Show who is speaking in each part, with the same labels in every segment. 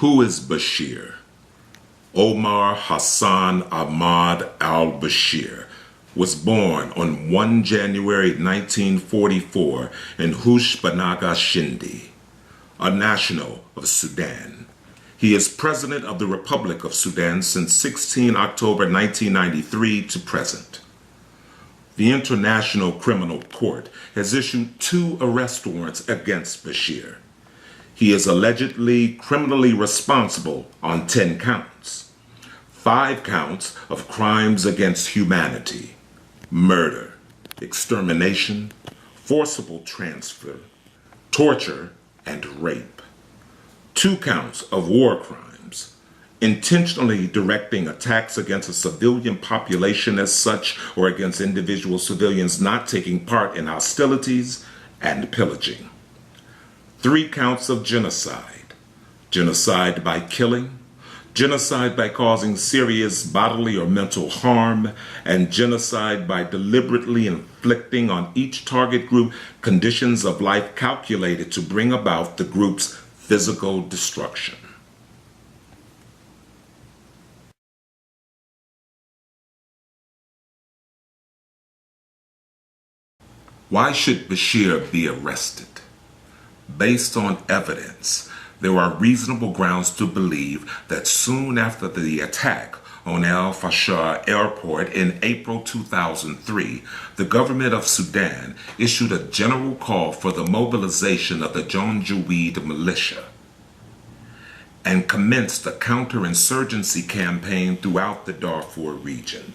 Speaker 1: Who is Bashir? Omar Hassan Ahmad al-Bashir was born on 1 January 1944 in Hoshe, Bannaga, Shendi, a national of Sudan. He is President of the Republic of Sudan since 16 October 1993 to present. The International Criminal Court has issued 2 arrest warrants against Bashir. He is allegedly criminally responsible on 10 counts. 5 counts of crimes against humanity, murder, extermination, forcible transfer, torture, and rape. 2 counts of war crimes, intentionally directing attacks against a civilian population as such or against individual civilians not taking part in hostilities and pillaging. 3 counts of genocide, genocide by killing, genocide by causing serious bodily or mental harm, and genocide by deliberately inflicting on each target group conditions of life calculated to bring about the group's physical destruction. Why should Bashir be arrested? Based on evidence, there are reasonable grounds to believe that soon after the attack on El Fasher airport in April 2003, the government of Sudan issued a general call for the mobilization of the Janjaweed militia and commenced a counterinsurgency campaign throughout the Darfur region.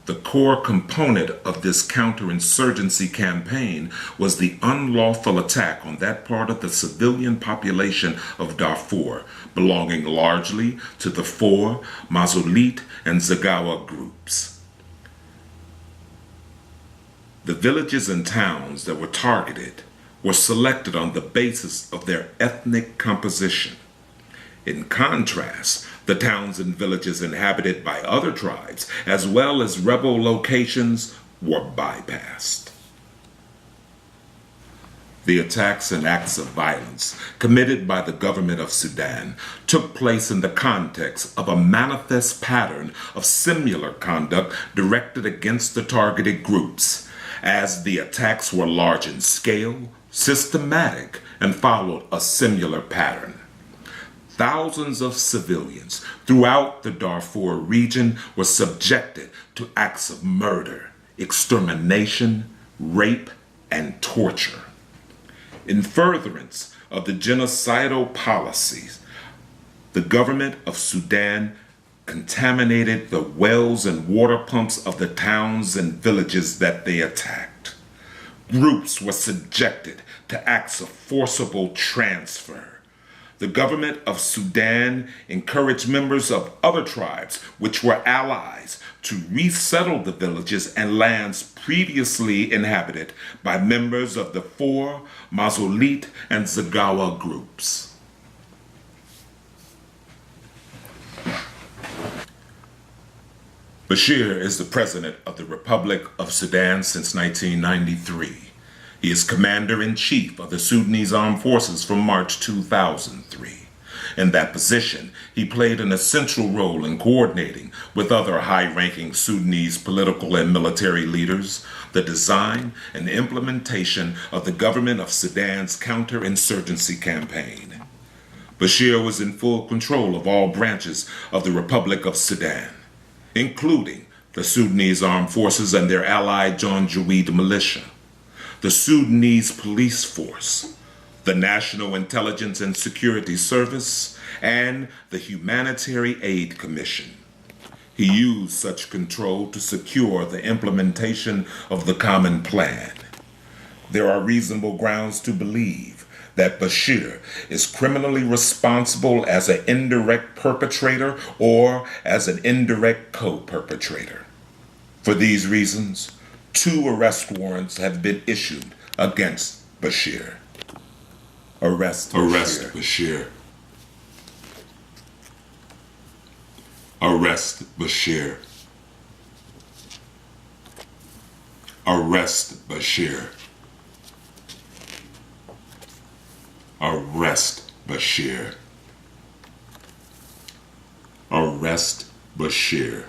Speaker 1: The core component of this counterinsurgency campaign was the unlawful attack on that part of the civilian population of Darfur, belonging largely to the 4 Mazolit and Zagawa groups. The villages and towns that were targeted were selected on the basis of their ethnic composition. In contrast, the towns and villages inhabited by other tribes, as well as rebel locations, were bypassed. The attacks and acts of violence committed by the government of Sudan took place in the context of a manifest pattern of similar conduct directed against the targeted groups, as the attacks were large in scale, systematic, and followed a similar pattern. Thousands of civilians throughout the Darfur region were subjected to acts of murder, extermination, rape, and torture. In furtherance of the genocidal policies, the government of Sudan contaminated the wells and water pumps of the towns and villages that they attacked. Groups were subjected to acts of forcible transfer. The government of Sudan encouraged members of other tribes, which were allies, to resettle the villages and lands previously inhabited by members of the 4 Mazolit and Zagawa groups. Bashir is the President of the Republic of Sudan since 1993. He is Commander-in-Chief of the Sudanese Armed Forces from March 2003. In that position, he played an essential role in coordinating with other high-ranking Sudanese political and military leaders the design and implementation of the government of Sudan's counterinsurgency campaign. Bashir was in full control of all branches of the Republic of Sudan, including the Sudanese Armed Forces and their allied Janjaweed militia, the Sudanese Police Force, the National Intelligence and Security Service, and the Humanitarian Aid Commission. He used such control to secure the implementation of the common plan. There are reasonable grounds to believe that Bashir is criminally responsible as an indirect perpetrator or as an indirect co-perpetrator. For these reasons, 2 arrest warrants have been issued against Bashir. Arrest Bashir. Arrest Bashir. Arrest Bashir. Arrest Bashir. arrest Bashir.